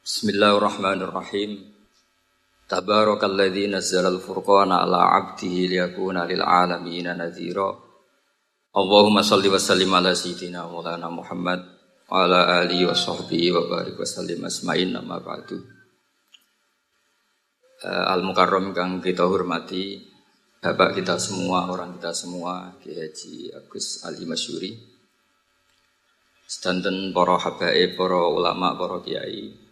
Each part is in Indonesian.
Bismillahirrahmanirrahim. Tabarakalladzi nazzalal furqana ala 'abdihi liyakuna lil 'alamin nadhira. Allahumma shalli wa sallim ala sayyidina Maulana Muhammad wa ala alihi wa sahbihi wa barik wa sallim asma'in amma ba'du. Al-Mukarram kang kita hormati, Bapak kita semua, orang kita semua, Kiai Haji Agus Ali Masyuri. Sedanten para habaib, para ulama, para kiai.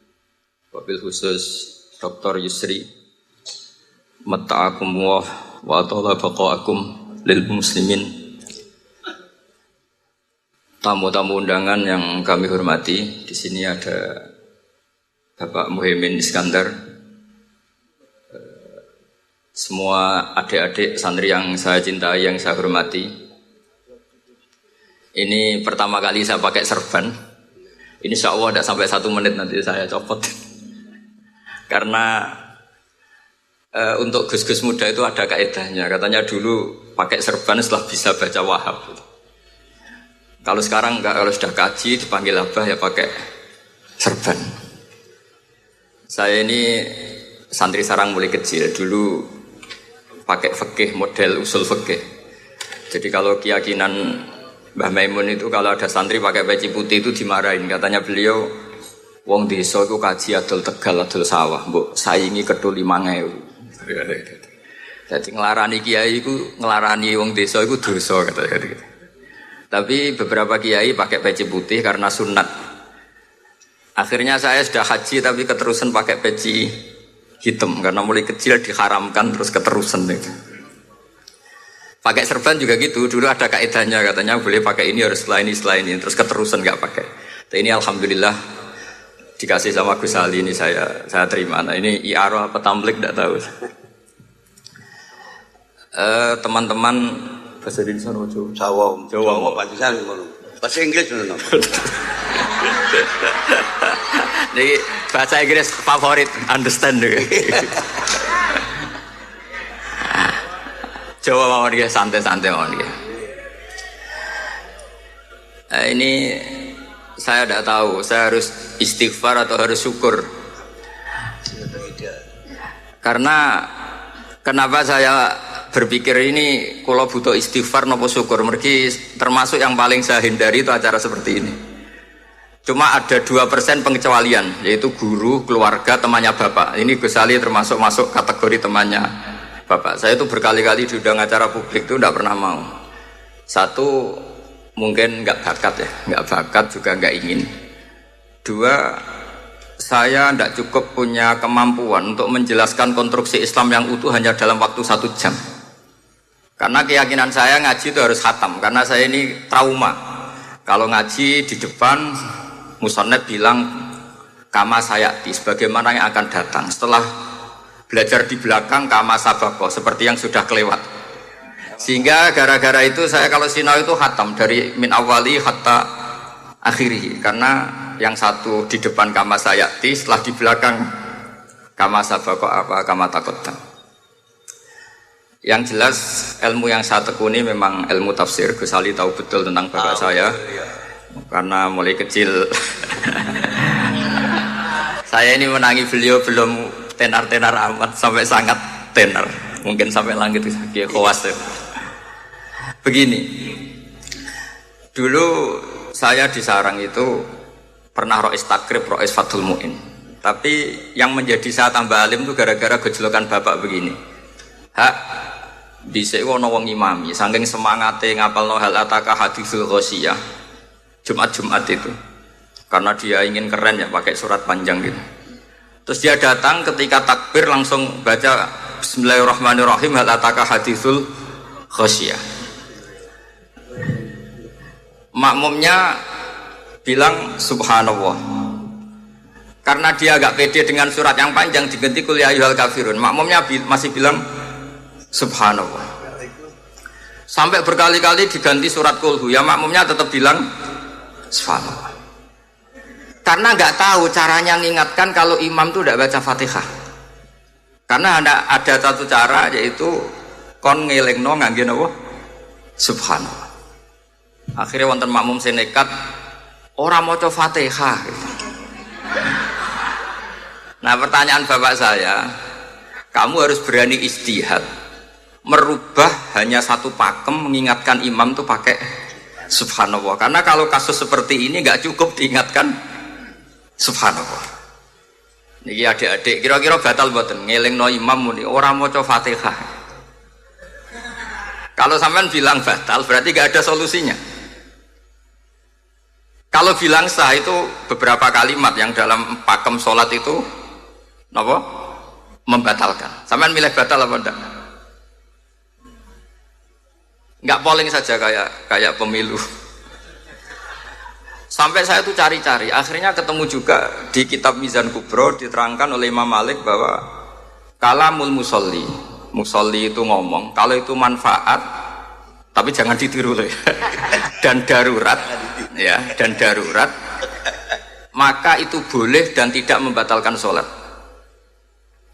Wabil khusus Dr. Yusri Matta'akumullah wa atala baqa'akum lil muslimin. Tamu-tamu undangan yang kami hormati, di sini ada Bapak Muhaimin Iskandar, semua adik-adik santri yang saya cintai, yang saya hormati. Ini pertama kali saya pakai serban. Insya Allah tidak sampai 1 menit nanti saya copot. Karena untuk gus-gus muda itu ada kaedahnya. Katanya dulu pakai serban setelah bisa baca Wahab. Kalau sekarang enggak, kalau sudah kaji dipanggil abah ya pakai serban. Saya ini santri sarang mulai kecil. Dulu pakai fikih, model usul fikih. Jadi kalau keyakinan Mbah Maimun itu kalau ada santri pakai peci putih itu dimarahin. Katanya beliau, wong desa iku kaji adol Tegal adol sawah, mbok saingi kedul 5.000. Jadi nglarani kiai iku nglarani wong desa iku dosa kata-kata. Tapi beberapa kiai pakai peci putih karena sunat. Akhirnya saya sudah haji tapi keterusan pakai peci hitam karena mulai kecil diharamkan terus keterusan itu. Pakai serban juga gitu, dulu ada kaedahnya katanya boleh pakai ini harus setelah ini terus keterusan nggak pakai. Tapi ini alhamdulillah dikasih sama Gus Ali ini saya terima. Nah ini iaro apa tamblik tidak tahu. Teman-teman bahasa Indonesia Jawa pancasila ngono. Bahasa Inggris ngono. Jadi bahasa Inggris favorit, understand deh. Jawa mawon dia santai-santai mawon dia. Ini saya tidak tahu, saya harus istighfar atau harus syukur. Karena kenapa saya berpikir ini kalau butuh istighfar nopo syukur, mergi termasuk yang paling saya hindari itu acara seperti ini. Cuma ada 2% pengecualian, yaitu guru, keluarga, temannya bapak. Ini Gus Ali termasuk masuk kategori temannya bapak. Saya itu berkali-kali diundang acara publik itu tidak pernah mau. Satu, mungkin nggak bakat juga nggak ingin. 2, saya tidak cukup punya kemampuan untuk menjelaskan konstruksi Islam yang utuh hanya dalam waktu 1 jam. Karena keyakinan saya ngaji itu harus khatam. Karena saya ini trauma. Kalau ngaji di depan, musannaf bilang kama sayati, sebagaimana yang akan datang. Setelah belajar di belakang kama sabako, seperti yang sudah kelewat. Sehingga gara-gara itu saya kalau sinau itu khatam dari min awali hatta akhiri. Karena yang satu di depan kama sayati, setelah di belakang kama sabako apa kama takotam. Yang jelas ilmu yang saya tekuni memang ilmu tafsir. Gus Ali tahu betul tentang bapak saya. Karena mulai kecil saya ini menangi beliau belum tenar-tenar amat, sampai sangat tenar. Mungkin sampai langit kayak khawas ya. Begini, dulu saya di sarang itu pernah rois takrib, rois Fathul Mu'in. Tapi yang menjadi saya tambah alim itu gara-gara gejolokan bapak begini. Hak, dhisik ana wong imami, saking semangate ngapalno hal ataka haditsul ghasyiyah. Jumat-Jumat itu. Karena dia ingin keren ya pakai surat panjang gitu. Terus dia datang ketika takbir langsung baca Bismillahirrahmanirrahim hal ataka haditsul ghasyiyah. Makmumnya bilang subhanallah. Karena dia agak pede dengan surat yang panjang diganti kul ya ayyuhal kafirun. Makmumnya masih bilang subhanallah. Sampai berkali-kali diganti surat kulhu, ya makmumnya tetap bilang subhanallah. Karena nggak tahu caranya mengingatkan kalau imam itu tidak baca Fatihah. Karena ada satu cara yaitu kon ngelingno ngangge napa? Subhanallah. Akhirnya wonten makmum sing nekat ora maca Fatihah. Nah pertanyaan bapak saya, kamu harus berani ijtihad, merubah hanya satu pakem, mengingatkan imam tuh pakai subhanallah. Karena kalau kasus seperti ini nggak cukup diingatkan subhanallah. Niki adik-adik, kira-kira batal mboten ngelingno imam muni ora maca Fatihah. Kalau sampean bilang batal berarti nggak ada solusinya. Kalau bilang sah itu beberapa kalimat yang dalam pakem sholat itu apa? Membatalkan. Sampean milih batal apa enggak? Enggak polling saja kayak pemilu. Sampai saya tuh cari-cari, akhirnya ketemu juga di kitab Mizan Kubro diterangkan oleh Imam Malik bahwa kalamul musolli, musolli itu ngomong, kalau itu manfaat, tapi jangan ditiru loh ya. Dan darurat, ya, dan darurat, maka itu boleh dan tidak membatalkan sholat.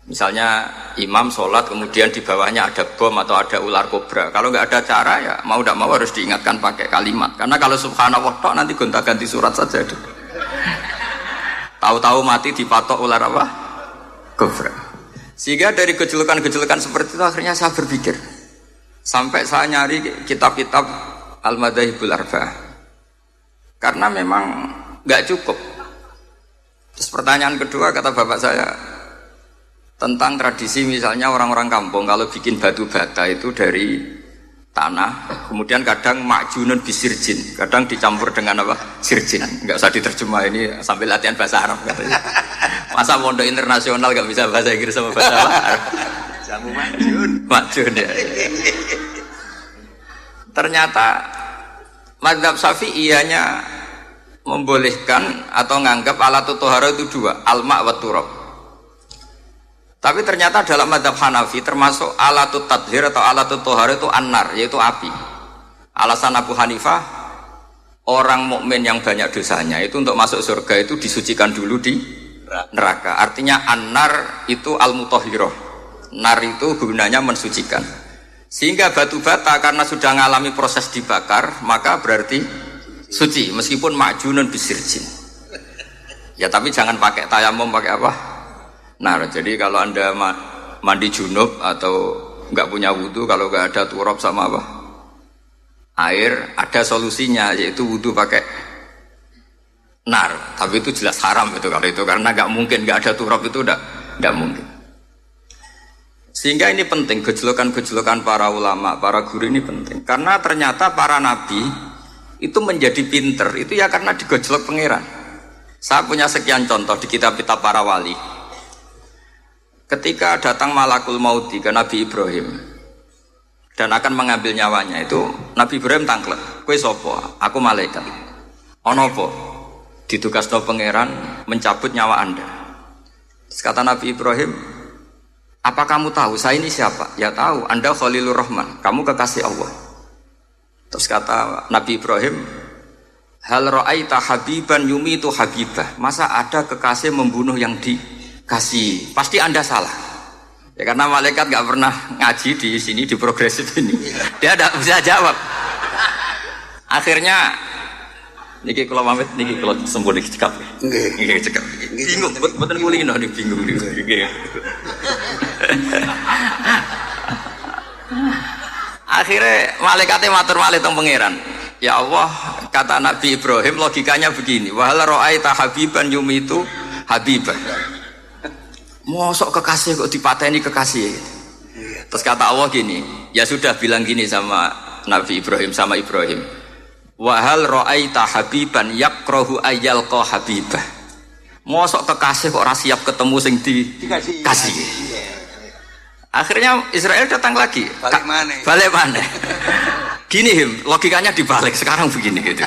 Misalnya imam sholat kemudian di bawahnya ada bom atau ada ular kobra, kalau nggak ada cara ya mau tidak mau harus diingatkan pakai kalimat. Karena kalau subhanallah tok nanti gonta-ganti surat saja. Tahu-tahu mati dipatok ular apa? Kobra. Sehingga dari gejolokan-gejolokan seperti itu akhirnya saya berpikir, sampai saya nyari kitab-kitab Al-Madzhabul Arba'ah, karena memang nggak cukup. Terus pertanyaan kedua kata bapak saya tentang tradisi misalnya orang-orang kampung kalau bikin batu bata itu dari tanah, kemudian kadang makjunun bisirjin, kadang dicampur dengan apa? Sirjin. Nggak usah diterjemah, ini sambil latihan bahasa Arab katanya. Masa pondok internasional nggak bisa bahasa Inggris sama bahasa Arab? Jamu makjun. Makjun ya. Ternyata mazhab Syafi'iyahnya membolehkan atau nganggap alatut tohara itu dua, alma wa turab. Tapi ternyata dalam mazhab Hanafi termasuk alatut tadhir atau alatut tohara itu an-nar, yaitu api. Alasan Abu Hanifah, orang mukmin yang banyak dosanya itu untuk masuk surga itu disucikan dulu di neraka. Artinya an-nar itu al-mutahhirah. Nar itu gunanya mensucikan. Sehingga batu bata karena sudah mengalami proses dibakar, maka berarti suci meskipun makjunun bisirjin. Ya tapi jangan pakai tayamum, pakai apa? Nah, jadi kalau anda mandi junub atau nggak punya wudhu, kalau nggak ada turab sama apa air, ada solusinya yaitu wudhu pakai nar. Tapi itu jelas haram itu kalau itu, karena nggak mungkin nggak ada turab itu nggak mungkin. Sehingga ini penting, gejolokan-gejolokan para ulama, para guru ini penting, karena ternyata para nabi itu menjadi pinter itu ya karena digojlok pangeran. Saya punya sekian contoh di kitab-kitab para wali. Ketika datang malakul mauti ke Nabi Ibrahim dan akan mengambil nyawanya, itu Nabi Ibrahim tangklek, kowe sapa? Aku malaikat. Ono apa? Ditugasno pangeran mencabut nyawa Anda. Terus kata Nabi Ibrahim, apa kamu tahu saya ini siapa? Ya tahu, Anda Khalilur Rahman, kamu kekasih Allah. Terus kata Nabi Ibrahim, hal ra'aita habiban yumitu habibah, masa ada kekasih membunuh yang dikasih? Pasti Anda salah. Ya karena malaikat nggak pernah ngaji di sini, di progresif ini, dia tidak bisa jawab. Akhirnya niki kalau pamit, niki kalau sembuh niki cekap, niki cekap, bingung, betul kulino nih bingung nih. Akhirnya malaikatnya matur malih teng pangeran. Ya Allah, kata Nabi Ibrahim logikanya begini, wahal ra'aita habiban yumitu habibah. Mosok kekasih kok dipateni kekasih. Terus kata Allah gini, ya sudah bilang gini sama Nabi Ibrahim, sama Ibrahim. Wahal ra'aita habiban yakrahu ayyalqa habibah. Mosok kekasih kok ora siap ketemu sing dikasih. Akhirnya Israel datang lagi. Balik mana? Gini logikanya dibalik sekarang begini gitu.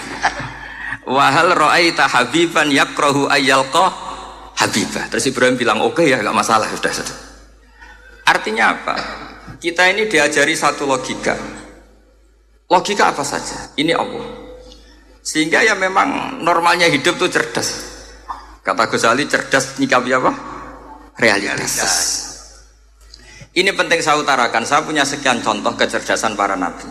Wahal ra'aita habiban yakrahu ayyalqa habibah. Terus Ibrahim bilang oke ya, nggak masalah, sudah. Artinya apa? Kita ini diajari satu logika. Logika apa saja? Ini Allah. Sehingga ya memang normalnya hidup tuh cerdas. Kata Ghazali, cerdas nyikapi apa? Realitas. Ini penting saya utarakan. Saya punya sekian contoh kecerdasan para nabi.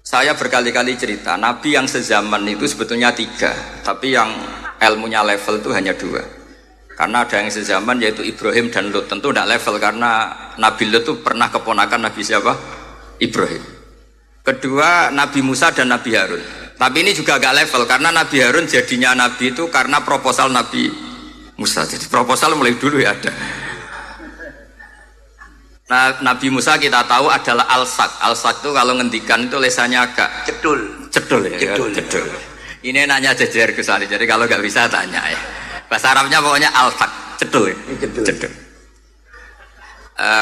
Saya berkali-kali cerita, nabi yang sezaman itu sebetulnya 3, tapi yang ilmunya level itu hanya 2. Karena ada yang sezaman yaitu Ibrahim dan Lut. Tentu tidak level karena Nabi Lut itu pernah keponakan Nabi siapa? Ibrahim. Kedua Nabi Musa dan Nabi Harun. Tapi ini juga agak level karena Nabi Harun jadinya Nabi itu karena proposal Nabi Musa. Jadi proposal mulai dulu ya ada. Nah, Nabi Musa kita tahu adalah al-sak. Al-sak itu kalau ngendikan itu lesannya agak Cedul. cedul ya. Cedul. Ini nanya jejer Gus Ali. Jadi kalau nggak bisa tanya ya. Bahasa Arabnya pokoknya al-sak. Cedul ya. Cedul.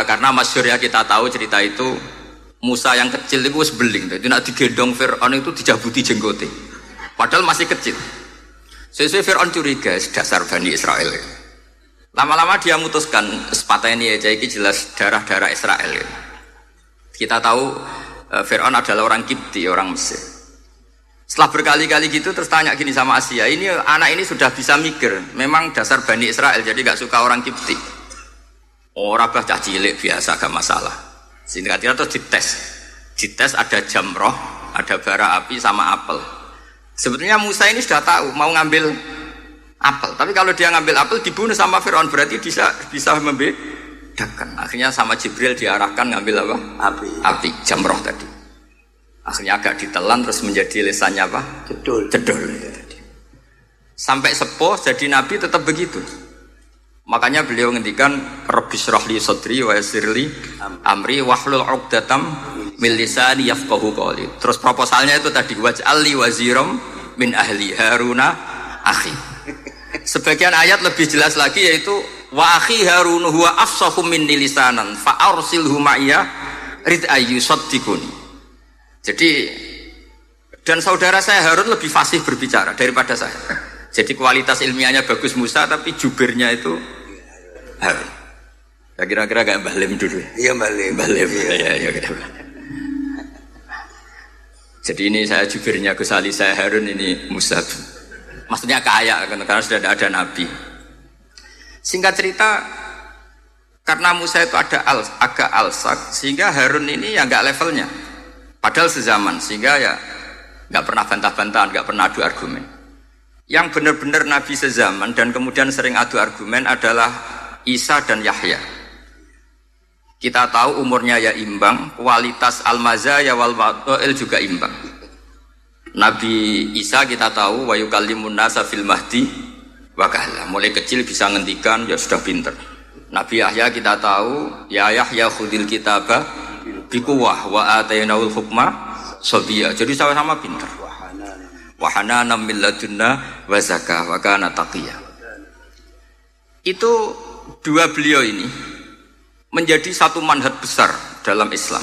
Karena masyhur ya kita tahu cerita itu Musa yang kecil itu sebeling. Jadi nak digendong Fir'aun itu dijabuti jenggote. Padahal masih kecil. Sesuai Fir'aun curiga dasar Bani Israel. Lama-lama dia memutuskan sepatah ini aja ini jelas darah-darah Israel. Kita tahu Fir'aun adalah orang Kipti, orang Mesir. Setelah berkali-kali gitu terus tanya gini sama Asia, ini anak ini sudah bisa mikir, memang dasar Bani Israel jadi gak suka orang Kipti. Orang bah cah cilik biasa gak masalah. Singkatnya terus dites ada jamroh, ada bara api sama apel. Sebetulnya Musa ini sudah tahu mau ngambil apel, tapi kalau dia ngambil apel dibunuh sama Fir'aun berarti bisa membedakan. Akhirnya sama Jibril diarahkan ngambil apa? Api jamroh tadi. Akhirnya agak ditelan terus menjadi lesannya apa? Cedul. Sampai sepuh jadi nabi tetap begitu. Makanya beliau ngendikan Rabbis shrahli sadri wa yassirli amri wahlul 'uqdatam min lisani yafqahu qawli. Terus proposalnya itu tadi waj'alli waziram min ahli Haruna akhi. Sebagian ayat lebih jelas lagi yaitu wa akhi Harun huwa afsahu minni lisanan fa arsilhu ma'iyya rid ayyusaddiquni. Jadi dan saudara saya Harun lebih fasih berbicara daripada saya. Jadi kualitas ilmiahnya bagus Musa tapi jubirnya itu Harun. Ya kira-kira kayak Mbah Lim dulu. Iya Mbah Lim. Ya. Jadi ini saya jubirnya Gus Ali, saya Harun, ini Musa. Maksudnya kaya karena sudah ada nabi. Singkat cerita karena Musa itu agak alsak sehingga Harun ini ya nggak levelnya. Padahal sezaman, sehingga ya nggak pernah bantah-bantahan, nggak pernah adu argumen. Yang benar-benar Nabi sezaman dan kemudian sering adu argumen adalah Isa dan Yahya. Kita tahu umurnya ya imbang, kualitas al-mazaya wal wa'il juga imbang. Nabi Isa kita tahu wa yukallimun nasa fil mahdi wa kahla. Mulai kecil bisa ngendikan, ya sudah pinter. Nabi Yahya kita tahu ya Yahya khudil kitabah bikuwah wa atainaul hukma sabiyya. Jadi sama-sama pintar. Wa hanana min ladunna wa zakah wa kana taqiyya. Itu dua beliau ini menjadi satu manhaj besar dalam Islam.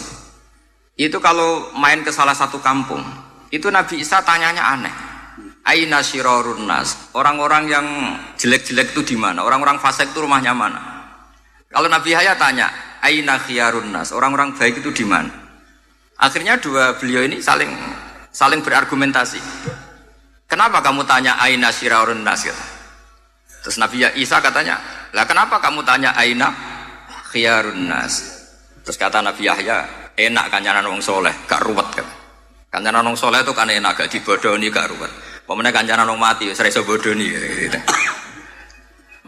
Itu kalau main ke salah satu kampung, itu Nabi Isa tanyanya aneh. Aina syirarun nas? Orang-orang yang jelek-jelek itu di mana? Orang-orang fasik itu rumahnya mana? Kalau Nabi Yahya tanya, aina khiyarun nas, orang-orang baik itu di mana? Akhirnya dua beliau ini saling berargumentasi. Kenapa kamu tanya aina syirarun nas? Terus Nabi Isa katanya, lah kenapa kamu tanya aina khiyarun nas? Terus kata Nabi Yahya, enak kancanan wong soleh, gak ruwet kan? Kancanan wong soleh itu kan enak, gak dibodoni, gak ruwet. Pemenang kancanan wong mati, sering bodoni. Gitu.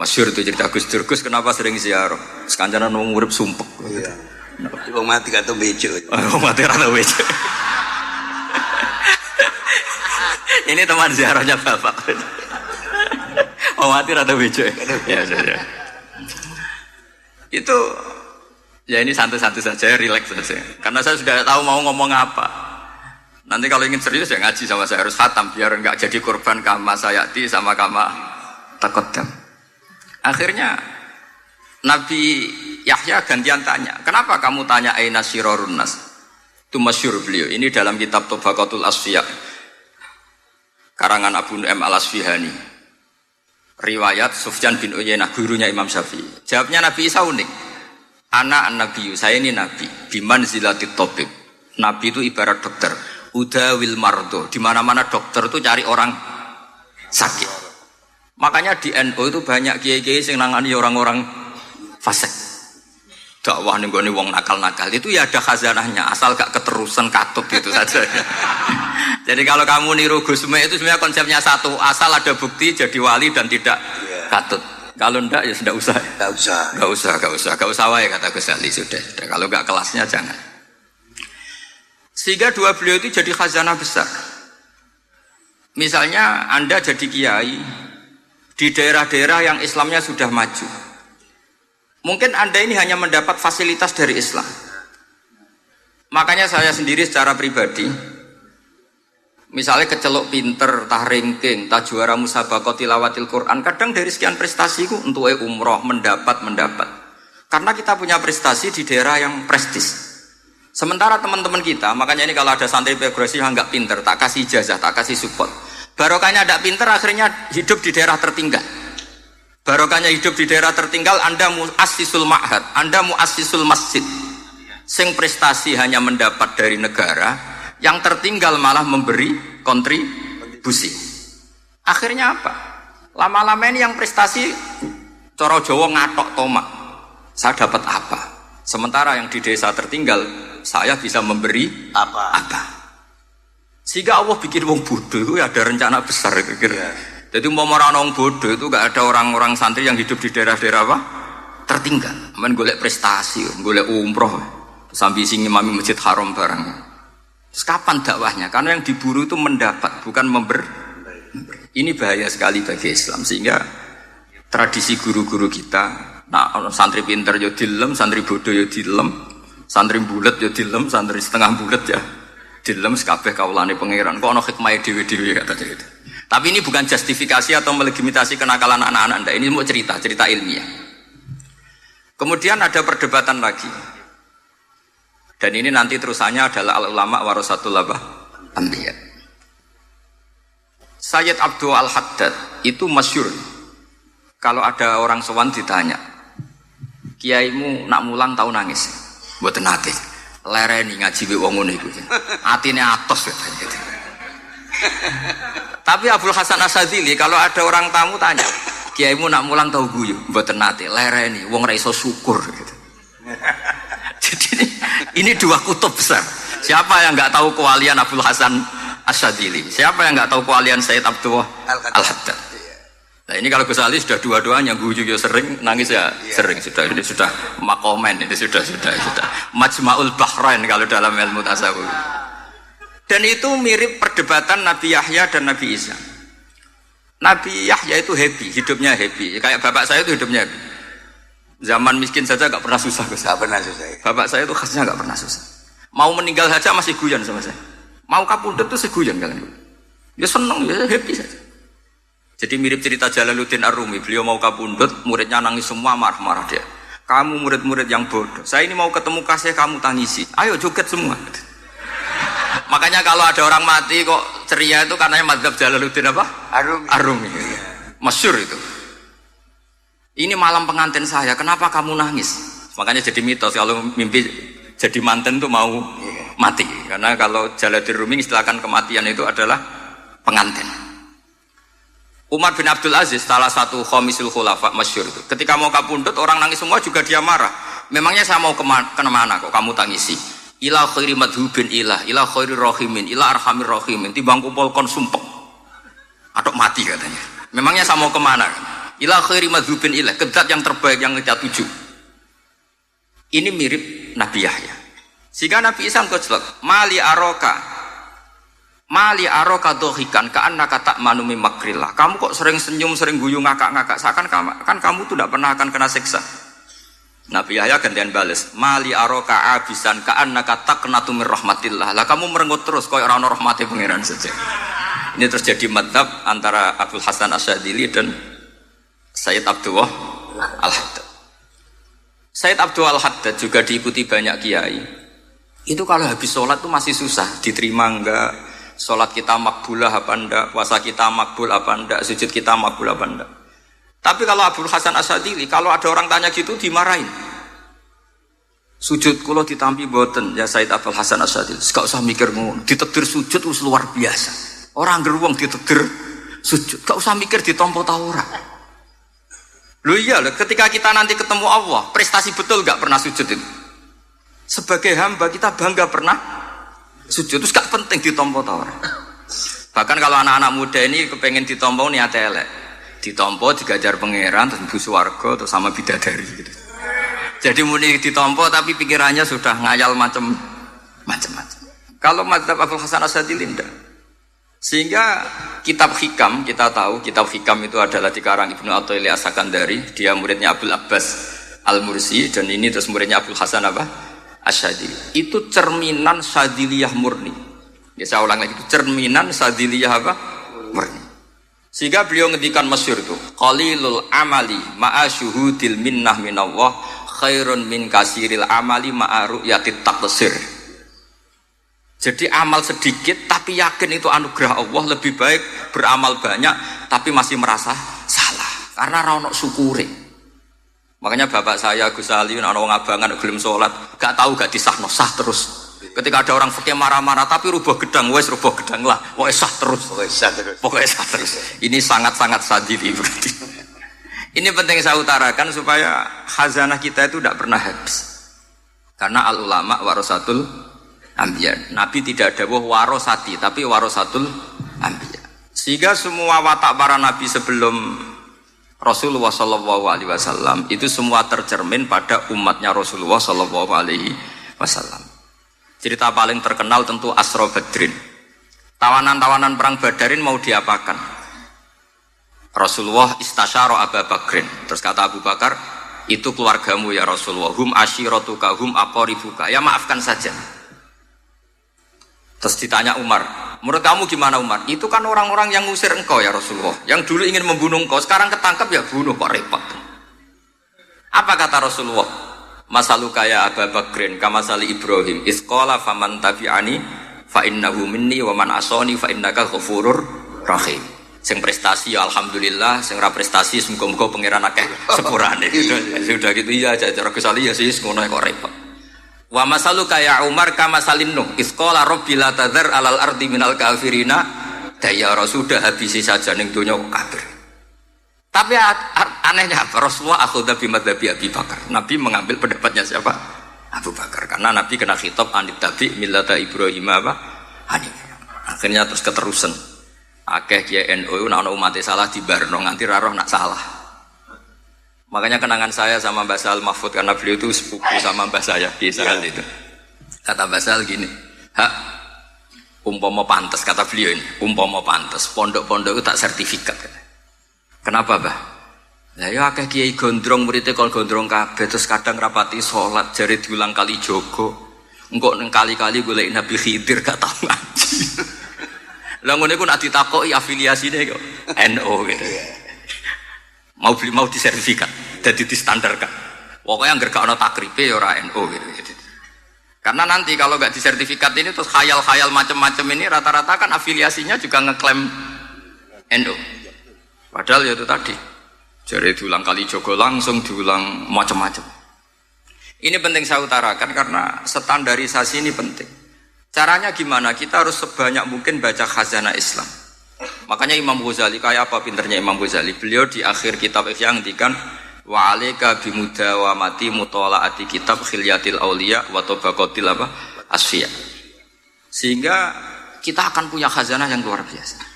Masyhur itu cerita Gus Dur, Gus kenapa sering ziarah? Sekancanan wong urip sumpek. Iya. Wong mati gak tau bejo. Wong mati ora tau bejo. Ini teman ziarahnya Bapak. Wong mati ora tau bejo. Ya. Itu ya ini santai-santai saja, rileks saja. Karena saya sudah tahu mau ngomong apa. Nanti kalau ingin serius ya ngaji sama saya harus khatam biar enggak jadi korban kama sayati sama kama taqaddam. Akhirnya Nabi Yahya gantian tanya, kenapa kamu tanya aina syirarun nas? Itu masyhur beliau. Ini dalam kitab Tabaqatul Asfiya karangan Abu Nu'aim Al-Asfihani. Riwayat Sufyan bin Uyainah, gurunya Imam Syafi'i. Jawabnya Nabi Isa unik. Ana an-nabiyyu, saya ini nabi. Biman zilatit tabib. Nabi itu ibarat dokter. Udawil mardo. Di mana-mana dokter itu cari orang sakit. Makanya di NU itu banyak kiai-kiai yang nangani orang-orang fasik. Dakwah nih gue wong nakal-nakal itu ya ada khazanahnya, asal gak keterusan katut gitu saja. Jadi kalau kamu niru Gusme itu sebenarnya konsepnya satu, asal ada bukti jadi wali dan tidak katut. Kalau ndak ya sudah usah. Enggak usah. Gak usah wae kata Gus Ali sudah. Kalau nggak kelasnya jangan. Sehingga dua beliau itu jadi khazanah besar. Misalnya Anda jadi kiai di daerah-daerah yang Islamnya sudah maju. Mungkin Anda ini hanya mendapat fasilitas dari Islam. Makanya saya sendiri secara pribadi, misalnya kecelok pinter, tah ranking, tah juara musabaqah tilawatil Quran, kadang dari sekian prestasiku untuk umroh mendapat. Karena kita punya prestasi di daerah yang prestis. Sementara teman-teman kita, makanya ini kalau ada santri progresif yang nggak pinter, tak kasih ijazah, tak kasih support. Barokahnya tidak pinter, akhirnya hidup di daerah tertinggal. Barokahnya hidup di daerah tertinggal, Anda muassisul ma'had, Anda muassisul masjid. Sing prestasi hanya mendapat dari negara, yang tertinggal malah memberi kontribusi. Akhirnya apa? Lama-lama ini yang prestasi coro Jawa ngatok tomak. Saya dapat apa? Sementara yang di desa tertinggal, saya bisa memberi apa? Sehingga Allah bikin wong bodoh itu ada rencana besar kira-kira. Jadi orang bodoh itu gak ada orang-orang santri yang hidup di daerah-daerah apa? Tertinggal. Aman golek prestasi, golek umroh, sambil sing imami masjid haram barang. Terus kapan dakwahnya? Karena yang diburu itu mendapat, bukan memberi. Ini bahaya sekali bagi Islam. Sehingga tradisi guru-guru kita, nah santri pinter ya dilem, santri bodoh ya dilem, santri bulet ya dilem, santri setengah bulet ya dilem, sekabeh kaulane pangeran. Kok ana hikmah dhewe-dhewe kata itu. Tapi ini bukan justifikasi atau melegitimasi kenakalan anak-anak Anda. Ini mau cerita ilmiah. Kemudian ada perdebatan lagi. Dan ini nanti terusannya adalah al-ulama warasatul anbiya. Sayyid Abdul Al-Haddad itu masyhur. Kalau ada orang sowan ditanya, kiaimu nak mulang tau nangis? Mboten nate. Lereni ngaji wek wong ngono iku. Atine atos katanya gitu. Tapi Abdul Hasan Asyadzili kalau ada orang tamu tanya, kiaimu nak mulang tau guyu? Mboten nate. Lereni wong ra iso syukur gitu. Jadi ini dua kutub besar. Siapa yang enggak tahu kewalian Abdul Hasan Asyadzili? Siapa yang enggak tahu kewalian Sayyid Abdul Al-Haddad? Nah ini kalau Gus Ali sudah dua-duanya, guyu ya sering, nangis ya sering, ini sudah makomen, ini sudah Majma'ul Bahrain kalau dalam ilmu tasawuf. Dan itu mirip perdebatan Nabi Yahya dan Nabi Isa. Nabi Yahya itu happy, hidupnya happy, kayak bapak saya itu hidupnya happy. Zaman miskin saja gak pernah susah Gus. Gak pernah susah. Bapak saya itu khasnya gak pernah susah. Mau meninggal saja masih guyon sama saya. Mau kapundhut tuh seguyon kalian. Ya seneng, ya happy saja. Jadi mirip cerita Jalaluddin Ar-Rumi, beliau mau kapundhut, muridnya nangis semua, marah-marah dia. Kamu murid-murid yang bodoh. Saya ini mau ketemu kasih kamu tangisi. Ayo joget semua. Makanya kalau ada orang mati kok ceria itu karena mazhab Jalaluddin apa? Ar-Rumi. Masyhur itu. Ini malam pengantin saya, kenapa kamu nangis? Makanya jadi mitos kalau mimpi jadi manten tuh mau mati. Karena kalau Jalaluddin Rumi istilahkan kematian itu adalah pengantin. Umar bin Abdul Aziz, salah satu khomisul khulafa masyhur itu. Ketika mau kapundhut, orang nangis semua juga dia marah. Memangnya saya mau kemana kok kamu tangisi? Ila khairi madhubin ila khairi rahimin, ila arhamir rahimin. Timbang kumpul kon sumpek. Atok mati katanya. Memangnya saya mau kemana? Ila khairi madhubin ila, kedat yang terbaik yang kita tuju. Ini mirip Nabi Yahya. Sehingga Nabi Isa ngejlek, Mali aroka dohikan ka'annaka ta'manu min makrillah. Kamu kok sering senyum, sering guyu, ngakak-ngakak. Seakan kan kamu tuh tidak pernah akan kena siksa. Nabi Yahya gantian bales. Mali aroka abisan ka'annaka taqnatu min rahmatillah. Lah kamu merengut terus koyo ora ono rahmate pangeran saja. Ini terjadi madhab antara Abdul Hasan Asyadzili dan Sayyid Abdullah Al-Haddad. Sayyid Abdullah Al-Haddad juga diikuti banyak kiai. Itu kalau habis sholat tuh masih susah diterima enggak. Sholat kita makbulah apa enggak, puasa kita makbul apa enggak, sujud kita makbul apa enggak. Tapi kalau Abdul Hasan Asyadzili, kalau ada orang tanya gitu dimarahin. Sujud kula ditampi boten ya Sayyid Abdul Hasan Asyadzili. Gak usah mikir ngono, ditedir sujud wis luar biasa. Orang geruwong ditedir sujud, gak usah mikir ditampa ta ora. Lho iya, ketika kita nanti ketemu Allah, prestasi betul gak pernah sujud itu. Sebagai hamba kita bangga pernah sujud, terus gak penting ditompo ta ora. Bahkan kalau anak-anak muda ini kepengen ditompo niate elek. Ditampa digajar pangeran terus mlebu swarga terus sama bidadari gitu. Jadi muni ditampa tapi pikirannya sudah ngayal macam-macam. Kalau mazhab Abul Hasan Asyadzili tidak. Sehingga kitab hikam, kita tahu kitab hikam itu adalah dikarang Ibnu Athaillah As-Sakandari, dia muridnya Abdul Abbas Al-Mursi, dan ini terus muridnya Abul Hasan Asyadzili. Itu cerminan Syadziliyah murni. Ya saya ulang lagi, itu cerminan Syadziliyah murni. Sehingga beliau ngendikan masyhur itu, qalilul amali ma'a syuhudil minnah minallah khairun min kasiril amali ma'a ru'yatit taqsir. Jadi amal sedikit tapi yakin itu anugerah Allah, lebih baik beramal banyak tapi masih merasa salah karena ra ono syukure. Makanya bapak saya Gus Ali ana wong abangan gelem salat, gak tahu gak disahno sah terus. Ketika ada orang fikih marah-marah tapi rubah gedang lah, wes sah terus. Pokoknya sah terus. Ini sangat-sangat sadili berarti. Ini penting saya utarakan supaya khazanah kita itu tidak pernah habis. Karena al ulama warasatul anbiya. Nabi tidak dawuh warasati tapi warasatul anbiya. Sehingga semua watak para nabi sebelum Rasulullah sallallahu alaihi wasallam itu semua tercermin pada umatnya Rasulullah sallallahu alaihi wasallam. Cerita paling terkenal tentu Asra Badrin. Tawanan-tawanan perang Badarin mau diapakan? Rasulullah istasyara Abu Bakrin. Terus kata Abu Bakar, itu keluargamu ya Rasulullah. Hum asyiratuka hum aqaribuka. Ya maafkan saja. Terus ditanya Umar, menurut kamu gimana Umar? Itu kan orang-orang yang ngusir engkau ya Rasulullah. Yang dulu ingin membunuh engkau, sekarang ketangkep ya bunuh, kok repot. Apa kata Rasulullah? Masaluka ya Abu Bakrin kamasali Ibrahim isqala faman tabi'ani fa innahu minni wa man asani fa innaka ghafurur rahim. Sing prestasi ya alhamdulillah, sing ra prestasi semoga-moga pangeran akeh sepurane. Sudah gitu ya cara Gus Ali ya sis ngono kok repot. Wa masaluka ya Umar kamasalin nuh isqala rabbi la tadzar alal ardi minal kafirina dayara, sudah habisi saja ning donya kafir. Tapi anehnya apa? Rasulullah akhudha bimadhabi Abi Bakar. Nabi mengambil pendapatnya siapa? Abu Bakar. Karena Nabi kena khitab anit tabi millata Ibrahim hanif. Akhirnya terus keterusan. Akeh kiai NU nek ana umat salah dibarno nganti ra roh nak salah. Makanya kenangan saya sama Mbah Sal Mahfud karena beliau itu sepupu sama Mbah saya di Israel itu. Kata Mbah Sal gini, "Hak umpama pantes," kata beliau ini, "umpama pantes pondok-pondok itu tak sertifikat." Kenapa, Mbah? Lah ya akeh kiai gondrong muridé kon gondrong kabeh terus kadang rapati salat jare diulang kali jogo. Engko neng kali-kali golek Nabi Khidir gak tau ngaji. Lah ngene iku nek ditakoki afiliasine kok NU gitu. Mau disertifikat, jadi distandarkan. Pokoknya anggere gak ana takribe ya ora NU gitu. Karena nanti kalau gak disertifikat ini terus khayal-khayal macam-macam ini rata-rata kan afiliasinya juga ngeklaim NU. Padahal ya itu tadi, jadi diulang kali jogo langsung diulang macam-macam. Ini penting saya utarakan karena standarisasi ini penting. Caranya gimana? Kita harus sebanyak mungkin baca khazanah Islam. Makanya Imam Ghazali, kayak apa pinternya Imam Ghazali? Beliau di akhir kitab Ihya ngendikan wa alaika bimudawamati mutalaati kitab khilyatil auliya wa tabaqatil asfiya. Sehingga kita akan punya khazanah yang luar biasa.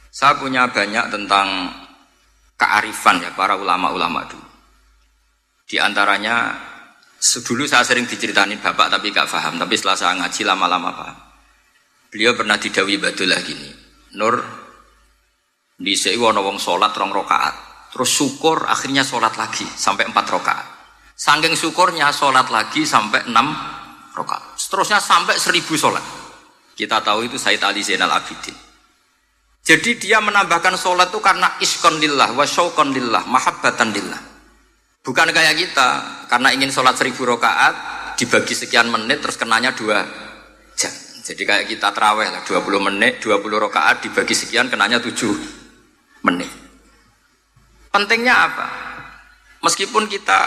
Saya punya banyak tentang kearifan ya para ulama-ulama dulu. Di antaranya dulu saya sering diceritain bapak tapi gak paham. Tapi setelah saya ngaji lama-lama paham. Beliau pernah didawi badulah gini, Nur, dhisik ana wong salat 2 rakaat, terus syukur akhirnya salat lagi sampai 4 rakaat. Saking syukurnya salat lagi sampai 6 rakaat. Seterusnya sampai 1000 salat. Kita tahu itu Sayyid Ali Zainal Abidin. Jadi dia menambahkan sholat itu karena iskon lillah wa syauqon lillah, mahabbatan lillah. Bukan kayak kita, karena ingin sholat 1000 rakaat dibagi sekian menit terus kenanya 2 jam. Jadi kayak kita tarawih lah 20 menit, 20 rakaat dibagi sekian kenanya 7 menit. Pentingnya apa? Meskipun kita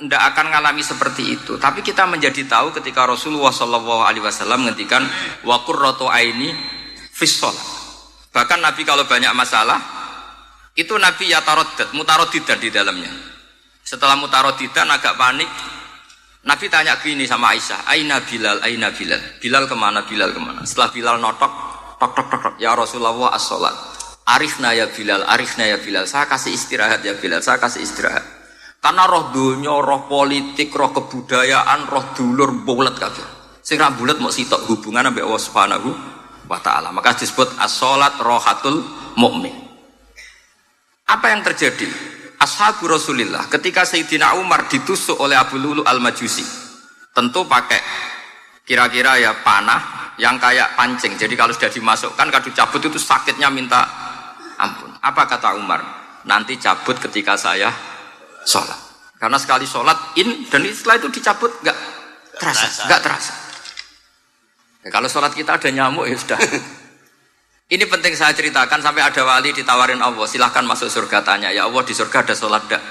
tidak akan mengalami seperti itu, tapi kita menjadi tahu ketika Rasulullah SAW menghentikan wa qurratu aini fis shalah. Bahkan Nabi kalau banyak masalah itu Nabi yataradad, mutaraddidan di dalamnya. Setelah mutaraddidan agak panik, Nabi tanya gini sama Aisyah, "Aina Bilal, aina Bilal? Bilal kemana? Bilal kemana?" Setelah Bilal notok, tok tok tok, "Ya Rasulullah as-salat." Arifna ya Bilal, arifna ya Bilal. Saya kasih istirahat ya Bilal, saya kasih istirahat. Karena roh dunya, roh politik, roh kebudayaan, roh dulur bulet kabeh. Sing ra bulet mok sitok hubungan ambek Allah Subhanahu wa taala. Maka disebut as-shalat rohatul mukmin. Apa yang terjadi? Ashabu Rasulillah ketika Sayyidina Umar ditusuk oleh Abu Lulu al-Majusi. Tentu pakai kira-kira ya panah yang kayak pancing. Jadi kalau sudah dimasukkan kadu cabut itu sakitnya minta ampun. Apa kata Umar? Nanti cabut ketika saya sholat. Karena sekali sholat dan setelah itu dicabut nggak terasa. Ya, kalau sholat kita ada nyamuk ya sudah. Ini penting saya ceritakan sampai ada wali ditawarin Allah, silahkan masuk surga, tanya ya Allah di surga ada sholat enggak?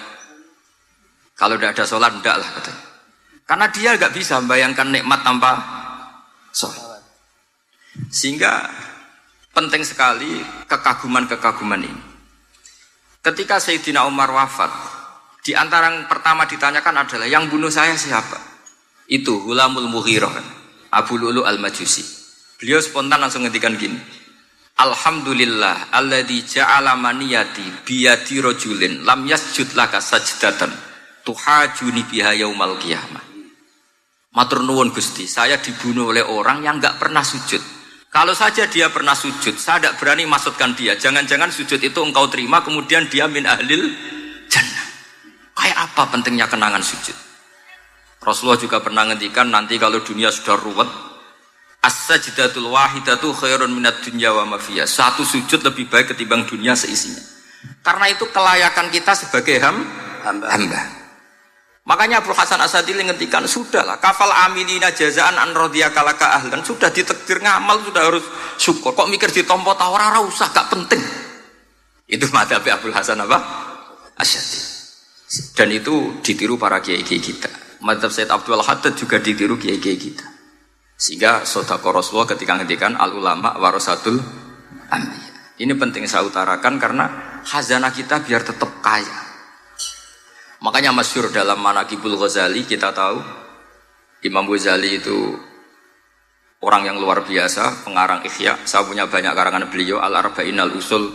Kalau tidak ada sholat enggak lah katanya. Karena dia nggak bisa membayangkan nikmat tanpa sholat. Sehingga penting sekali kekaguman-kekaguman ini. Ketika Sayyidina Umar wafat, di antara yang pertama ditanyakan adalah yang bunuh saya siapa? Itu Hulamul Mughirah, Abu Lulu al-Majusi. Beliau spontan langsung ngendikan gini, Alhamdulillah alladzi ja'ala maniyati biyadi rajulin lam yasjud laka sajdatan tuhajuni biha yaumal qiyamah. Matur nuwun Gusti, saya dibunuh oleh orang yang enggak pernah sujud. Kalau saja dia pernah sujud, saya tidak berani maksudkan dia. Jangan-jangan sujud itu engkau terima, kemudian dia min ahlil jannah. Kayak apa pentingnya kenangan sujud? Rasulullah juga pernah ngendikan nanti kalau dunia sudah ruwet, as-sajdatul wahidatu khairun minad dunya wa ma fiha. Satu sujud lebih baik ketimbang dunia seisinya. Karena itu kelayakan kita sebagai hamba. Makanya Abu Hasan Asadili ngendikan sudahlah kafal amilina jazaan an radiyaka laka ahlan, sudah ditakdir ngamal sudah harus syukur. Kok mikir ditompo ta ora usah, gak penting. Itu madzhab Abu Hasan apa? Asyadili. Dan itu ditiru para kiai-kiai kita. Madzhab Said Abdul Haddad juga ditiru kiai-kiai kita. Sehingga sedekah Rasulullah ketika ngendikan al ulama warasatul anbiya. Ini penting saya utarakan karena khazanah kita biar tetap kaya. Makanya masyhur dalam Manaqibul Ghazali kita tahu Imam Ghazali itu orang yang luar biasa, pengarang Ihya. Saya punya banyak karangan beliau, Al-Arba'in Al-Usul.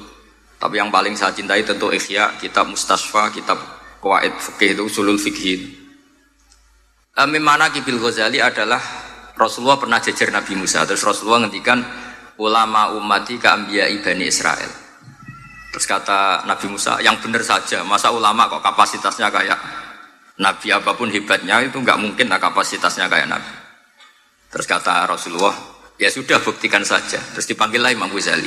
Tapi yang paling saya cintai tentu Ihya, kitab Mustasfa, kitab Qawaid Fikih itu Usulul Fikih. Manaqibul Ghazali adalah Rasulullah pernah jejer Nabi Musa. Terus Rasulullah ngendikan ulama ummati ka anbiya'i Bani Israel. Terus kata Nabi Musa, yang benar saja, masa ulama kok kapasitasnya kayak Nabi, apapun hebatnya itu enggak mungkin lah kapasitasnya kayak Nabi. Terus kata Rasulullah, ya sudah buktikan saja. Terus dipanggillah Imam Ghazali.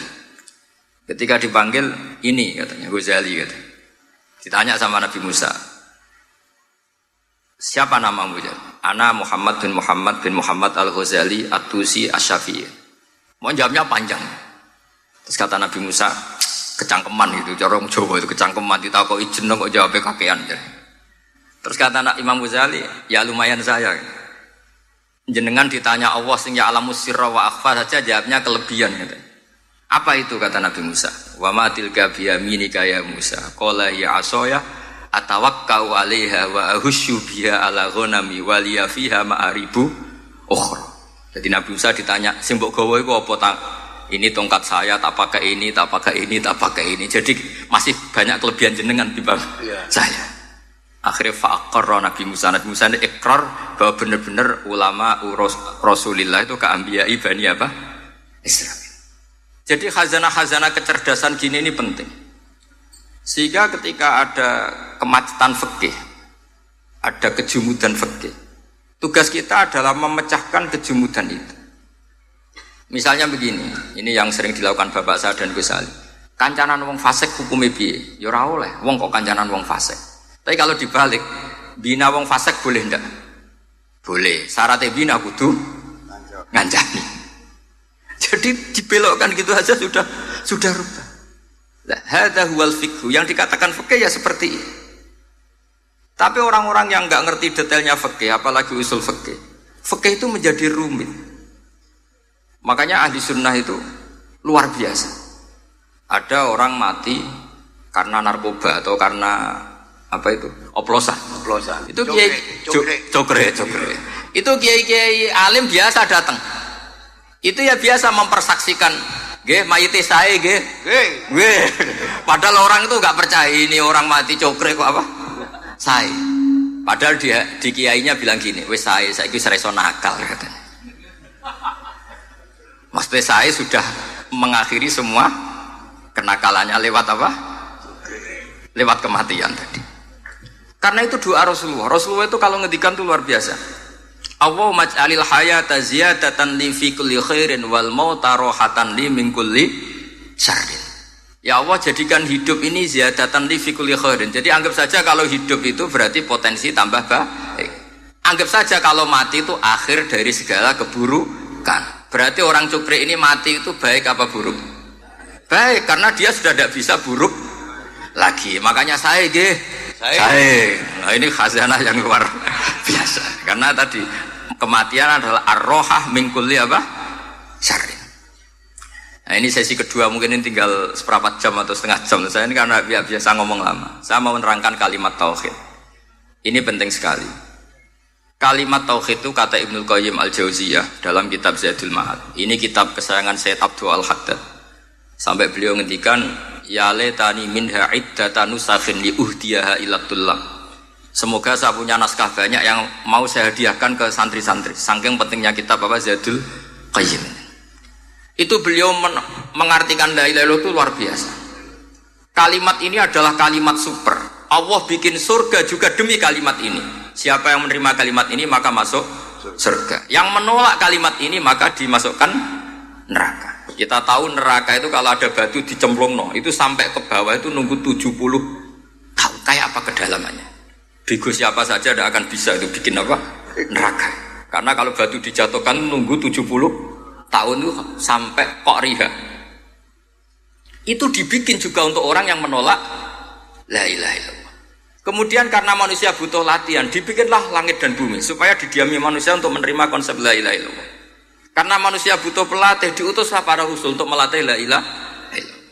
Ketika dipanggil, ini katanya Ghazali kata. Ditanya sama Nabi Musa, siapa namamu? Ana Muhammad bin Muhammad Al-Ghazali At-Tusi Asy-Syafi'i. Mau jawabnya panjang. Terus kata Nabi Musa, kecangkeman gitu, cara Jawa itu kecangkeman, ditakoki jeneng kok jawabnya kakean. Terus kata Imam Ghazali, ya lumayan saya. Jenengan ditanya Allah sing ya alamus sirra wa akhfa saja jawabnya kelebihan gitu. Apa itu kata Nabi Musa? Wa ma tilka bi yaminika ya Musa. Qala ya asaya atawakkau 'alaiha wa ahusyu biha 'ala ghanami wa liya fiha ma'aribu ukhra. Jadi Nabi Musa ditanya, sing mbok gawa iku apa ta? Ini tongkat saya, tak pakai ini, tak pakai ini, tak pakai ini. Jadi masih banyak kelebihan jenengan di bawah saya. Akhirnya fa'aqarra Nabi Musa ini ikrar bahwa benar-benar ulama Rasulillah itu keambiai Bani apa? Israel. Jadi khazanah-khazanah kecerdasan gini ini penting. Sehingga ketika ada kemacetan fikih, ada kejumudan fikih, tugas kita adalah memecahkan kejumudan itu. Misalnya begini, ini yang sering dilakukan Bapak saya dan Gus Ali. Kancanan wong fasik hukumnya piye? Ya ora oleh, wong kok kancanan wong fasik. Tapi kalau dibalik, bina wong fasik boleh ndak? Boleh. Syaratnya bina kudu ngancani. Jadi dibelokkan gitu aja sudah rubah. Lah hadza huwal fiqh. Yang dikatakan fikih ya seperti ini. Tapi orang-orang yang enggak ngerti detailnya fikih, apalagi usul fikih. Fikih itu menjadi rumit. Makanya ahli sunnah itu luar biasa. Ada orang mati karena narkoba atau karena apa itu? Oplosan. Itu kiai cokre. Itu kiai alim biasa datang. Itu ya biasa mempersaksikan Nggih, mayite sae nggih. Nggih. Padahal orang itu enggak percaya ini orang mati cokre kok apa? Sae. Padahal dia di kiainya bilang gini, wis sae saiki wis iso nakal katanya. Maksudnya saya sudah mengakhiri semua kenakalannya lewat apa? Lewat kematian tadi. Karena itu doa Rasulullah. Rasulullah itu kalau ngedikan itu luar biasa. Allahumma ij'alil hayata ziyadatan li fi kulli khairin wal mauta rohatan li min kulli syarrin. Ya Allah, jadikan hidup ini ziyadatan li fi kulli khairin. Jadi anggap saja kalau hidup itu berarti potensi tambah baik. Anggap saja kalau mati itu akhir dari segala keburukan. Berarti orang cukri ini mati itu baik apa buruk? Baik, karena dia sudah tidak bisa buruk lagi. Makanya saya. Nah, ini khazanah yang luar biasa. Karena tadi kematian adalah ar-rohah min kulli apa? Syarrin. Nah, ini sesi kedua, mungkin ini tinggal seperempat jam atau setengah jam. Saya ini karena biasa ngomong lama. Saya mau menerangkan kalimat tauhid. Ini penting sekali. Kalimat tauhid itu kata Ibnul Qayyim Al-Jauziyah dalam kitab Zadul Ma'ad. Ini kitab kesayangan Sayyid Abdul Al-Haddad. Sampai beliau ngendikan, ya letani minha iddatan nusakhin li uhdiyaha ilatullah. Semoga saya punya naskah banyak yang mau saya hadiahkan ke santri-santri. Saking pentingnya kitab apa Zadul Qayyim. Itu beliau mengartikan la ilaha illallah itu luar biasa. Kalimat ini adalah kalimat super. Allah bikin surga juga demi kalimat ini. Siapa yang menerima kalimat ini maka masuk surga. Yang menolak kalimat ini maka dimasukkan neraka. Kita tahu neraka itu kalau ada batu dicemplungno, itu sampai ke bawah itu nunggu 70 tahun. Kayak apa kedalamannya? Bego siapa saja tidak akan bisa itu bikin apa? Neraka. Karena kalau batu dijatuhkan nunggu 70 tahun itu sampai kok riha. Itu dibikin juga untuk orang yang menolak la ilaha illallah. Kemudian karena manusia butuh latihan, dibikinlah langit dan bumi supaya didiami manusia untuk menerima konsep la ilaha illallah. Karena manusia butuh pelatih, diutuslah para rasul untuk melatih la ilaha illallah.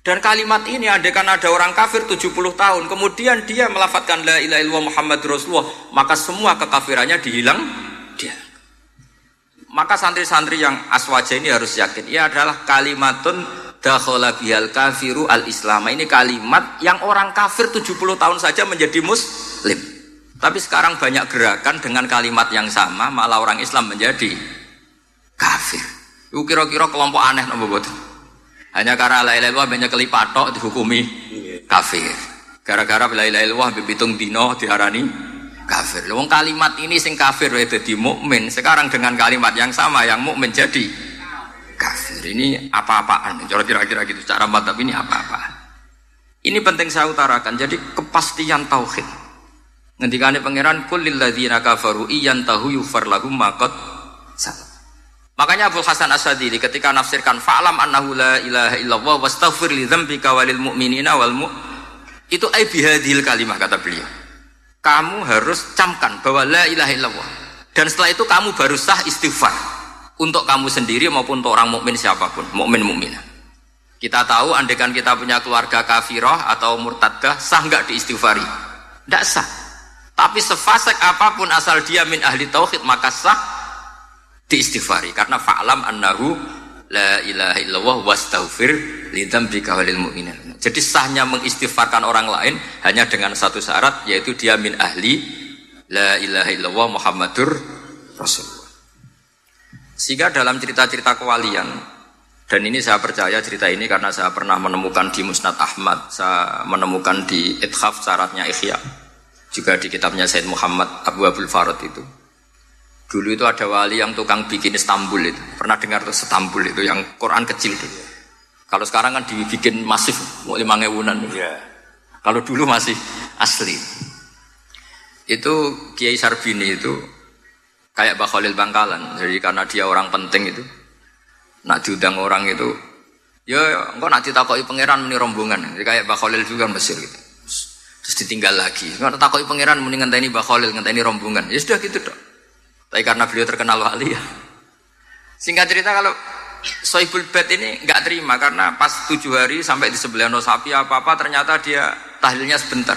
Dan kalimat ini andaikan ada orang kafir 70 tahun, kemudian dia melafadzkan la ilaha illallah Muhammadur Rasulullah, maka semua kekafirannya dihilang dia. Maka santri-santri yang aswaja ini harus yakin, ia adalah kalimatun dakhala bihal kafiru al-islam. Ini kalimat yang orang kafir 70 tahun saja menjadi muslim. Tapi sekarang banyak gerakan dengan kalimat yang sama malah orang Islam menjadi kafir. Itu kira-kira kelompok aneh napa mboten? Hanya karena la ilaha illallah banyak kelipatok dihukumi kafir. Gara-gara la ilaha illallah bitung dino diarani kafir. Wong kalimat ini sing kafir wae dadi mukmin. Sekarang dengan kalimat yang sama yang mukmin jadi kafir. Ini apa-apaan? Kira-kira gitu. Cara madzhab ini apa-apaan? Ini penting saya utarakan. Jadi kepastian tauhid. Ngendikane pangeran kullil ladzina kafaru iyantahu yufar lahum ma qad salaf. Makanya Abdul Hasan As-Sadili ketika nafsirkan fa'lam annahu la ilaha illallah wastaghfir li dzambika walil mu'minina wal itu ai bihadhil kalimah kata beliau. Kamu harus camkan bahwa la ilaha illallah. Dan setelah itu kamu baru sah istighfar. Untuk kamu sendiri maupun untuk orang mukmin siapapun, mukmin mukminah. Kita tahu andaikan kita punya keluarga kafirah atau murtadah, sah enggak diistighfari? Enggak sah. Tapi sefasik apapun asal dia min ahli tauhid maka sah diistighfari karena fa'lam annahu la ilaha illallah wastaghfir li dzambika walil mu'minin. Jadi sahnya mengistighfarkan orang lain hanya dengan satu syarat yaitu dia min ahli la ilaha illallah Muhammadur Rasulullah. Sehingga dalam cerita-cerita kewalian, dan ini saya percaya cerita ini karena saya pernah menemukan di Musnad Ahmad, saya menemukan di Ithaf syaratnya Ihya, juga di kitabnya Said Muhammad Abu Abdul Farad itu. Dulu itu ada wali yang tukang bikin Istanbul itu. Pernah dengar tuh Istanbul itu yang Quran kecil itu. Kalau sekarang kan dibikin masif, 5.000-an. Yeah. Kalau dulu masih asli. Itu Kiai Sarbini itu kayak Mbah Khalil Bangkalan. Jadi karena dia orang penting itu, nak diundang orang itu, ya engkau nak ditakoki pangeran muni rombongan. Jadi kayak Mbah Khalil juga Mesir gitu. Terus ditinggal lagi. Engkau takoki pangeran muni ngenteni Mbah Khalil, ngenteni rombongan. Ya sudah gitu dok. Tapi karena beliau terkenal wali ya. Singkat cerita kalau Sohibul Bait ini enggak terima karena pas 7 hari sampai di sebelah sapi apa-apa ternyata dia tahlilnya sebentar.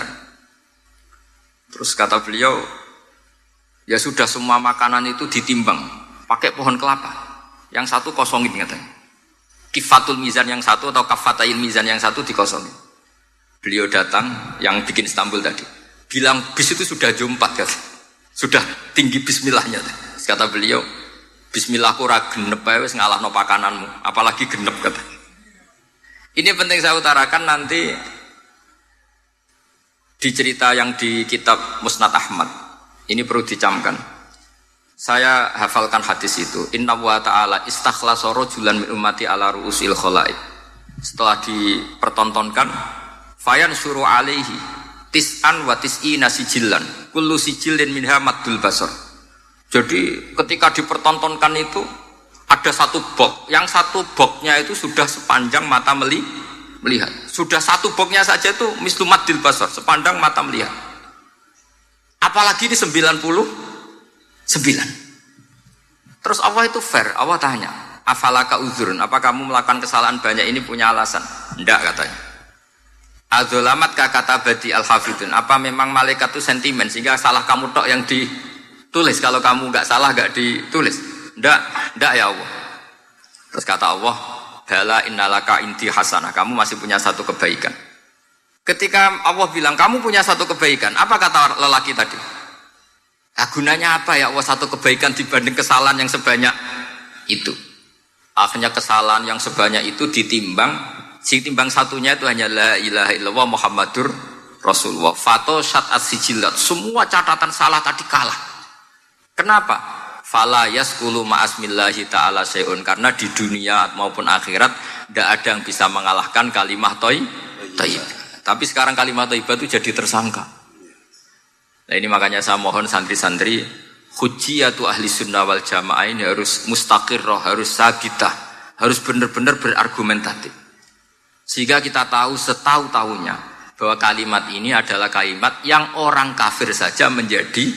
Terus kata beliau, ya sudah semua makanan itu ditimbang pakai pohon kelapa. yang satu kosongin katanya. Kifatul mizan yang satu atau kafatail mizan yang satu dikosongin. Beliau datang yang bikin Istanbul tadi, bilang bis itu sudah jam 4 kata. Sudah tinggi bismillahnya. Kata beliau, bismillahku ra genep ae wis ngalahno pakananmu, apalagi genep kata. Ini penting saya utarakan nanti di cerita yang di kitab Musnad Ahmad. Ini perlu dicamkan. Saya hafalkan hadis itu. Inna wa ta'ala istakhlasa rajulan min ummati ala ru'usil khalaik. Setelah dipertontonkan, fayan suruh alaihi tis'an wa tis'ina sijillan kullu sijillin minha maddul basar. Jadi ketika dipertontonkan itu ada satu box, yang satu boxnya itu sudah sepanjang mata melihat. Sudah satu boxnya saja itu mislu maddil basar, sepandang mata melihat. Apalagi di 99. Terus Allah itu fair, Allah tanya, afalaka uzurun, apa kamu melakukan kesalahan banyak ini punya alasan? Enggak katanya. Adzolamat kata badi al-hafidun, apa memang malaikat itu sentimen sehingga salah kamu tok yang ditulis, kalau kamu enggak salah enggak ditulis? Enggak ya Allah. Terus kata Allah, bala innalaka inti hasanah, kamu masih punya satu kebaikan. Ketika Allah bilang kamu punya satu kebaikan, apa kata lelaki tadi? Gunanya apa ya Allah satu kebaikan dibanding kesalahan yang sebanyak itu? Akhirnya kesalahan yang sebanyak itu ditimbang, si timbang satunya itu hanya la ilaha illallah Muhammadur Rasulullah. Fato syat as-sijilat, semua catatan salah tadi kalah. Kenapa? Fala yaskulu ma'asmillahi ta'ala syai'un, karena di dunia maupun akhirat tidak ada yang bisa mengalahkan kalimah thayyibah. Tapi sekarang kalimah thayyibah itu jadi tersangka. Nah ini makanya saya mohon santri-santri hujjiyatu ahli sunnah wal jamaah ini harus mustaqirrah, harus sabitah, harus benar-benar berargumentatif. Sehingga kita tahu setahu-tahunya bahwa kalimat ini adalah kalimat yang orang kafir saja menjadi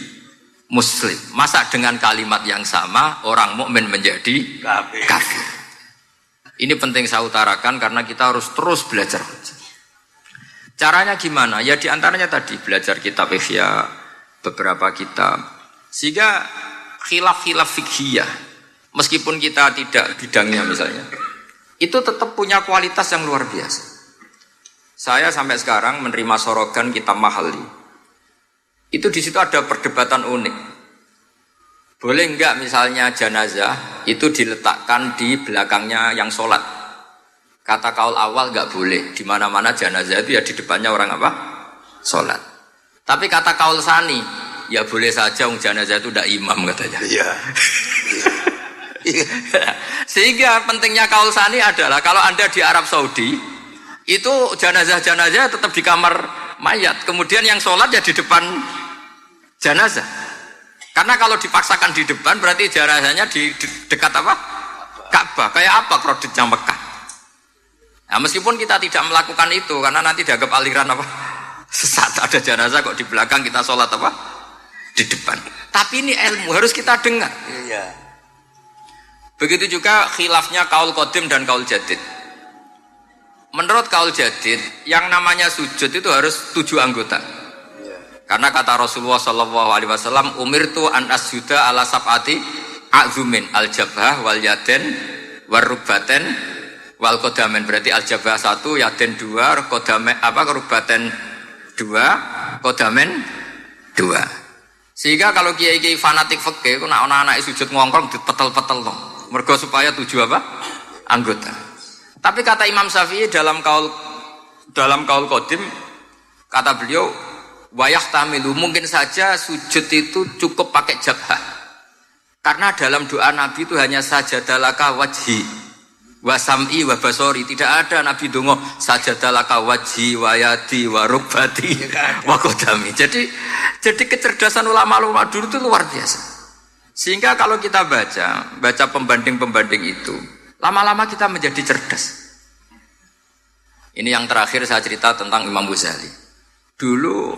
muslim. Masa dengan kalimat yang sama orang mukmin menjadi kafir. Ini penting saya utarakan karena kita harus terus belajar. Caranya gimana? Ya diantaranya tadi belajar kitab Ihya, beberapa kitab, sehingga khilaf-khilaf fikhiyah meskipun kita tidak bidangnya misalnya itu tetap punya kualitas yang luar biasa. Saya sampai sekarang menerima sorogan kitab Mahalli itu di situ ada perdebatan unik, boleh enggak misalnya jenazah itu diletakkan di belakangnya yang sholat. Kata kaul awal enggak boleh, di mana-mana jenazah itu ya di depannya orang apa? Sholat. Tapi kata kaul sani, ya boleh saja jenazah itu tidak imam katanya. Iya. Sehingga pentingnya kaul sani adalah kalau Anda di Arab Saudi, itu jenazah-jenazah tetap di kamar mayat. Kemudian yang sholat ya di depan jenazah. Karena kalau dipaksakan di depan berarti jenazahnya di dekat apa? Ka'bah. Kayak apa kreditnya Mekah? Nah, meskipun kita tidak melakukan itu karena nanti dianggap aliran apa? Sesat, ada jenazah kok di belakang kita sholat apa? Di depan. Tapi ini ilmu harus kita dengar. Iya. Begitu juga khilafnya kaul qadim dan kaul jadid. Menurut kaul jadid, yang namanya sujud itu harus 7 anggota. Iya. Karena kata Rasulullah SAW, umirtu an asjuda ala sab'ati a'zumin al-jabhah wal yaden wal rukbaten wal kodamen. Berarti al-jabhah 1, yaden 2, kodamen rukbaten 2, kodamen 2. Sehingga kalau kiai-kiai fanatik fikih ku nak anak-anak sujud ngongkrong dipetel-petel loh. Mergo supaya 7 apa? Anggota. Tapi kata Imam Syafi'i dalam kaul qadim, kata beliau wayah tamilu, mungkin saja sujud itu cukup pakai jabhah. Karena dalam doa Nabi itu hanya sajadalaka wajhi wa sam'i wa basori, tidak ada Nabi dongo sajadalaka wajhi wa yadi wa rukbati wa qadami. Jadi kecerdasan ulama-ulama dulu itu luar biasa. Sehingga kalau kita baca pembanding-pembanding itu, lama-lama kita menjadi cerdas. Ini yang terakhir saya cerita tentang Imam Ghazali. Dulu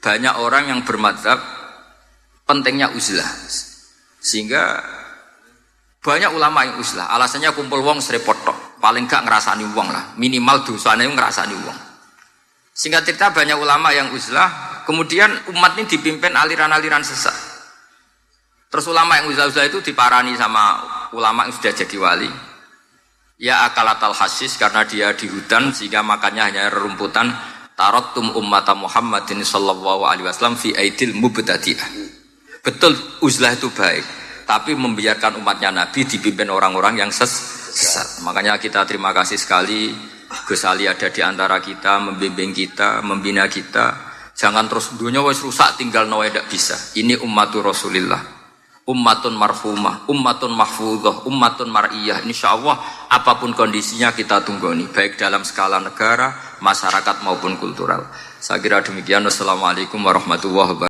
banyak orang yang bermadzhab pentingnya uzlah. Sehingga banyak ulama yang uzlah, alasannya kumpul wong serepot tok, paling gak ngerasani wong lah, minimal dosanya ngerasani wong. Singkat cerita banyak ulama yang uzlah, kemudian umat ini dipimpin aliran-aliran sesat. Terus ulama yang uzlah itu diparani sama ulama yang sudah jadi wali. Ya akalatal hasis karena dia di hutan sehingga makannya hanya rerumputan. Taraktum ummata Muhammadin sallallahu alaihi wasallam fi aidil mubtadi'ah. Betul uzlah itu baik, tapi membiarkan umatnya Nabi dipimpin orang-orang yang sesat. Makanya kita terima kasih sekali Gus Ali ada di antara kita, membimbing kita, membina kita. Jangan terus dunia wis rusak tinggal nawa tidak bisa. Ini ummatur Rasulillah. Ummatun marhumah, ummatun mahfudhah, ummatun mar'iyah. Insyaallah apapun kondisinya kita tunggoni, baik dalam skala negara, masyarakat maupun kultural. Saya kira demikian. Wassalamualaikum warahmatullahi wabarakatuh.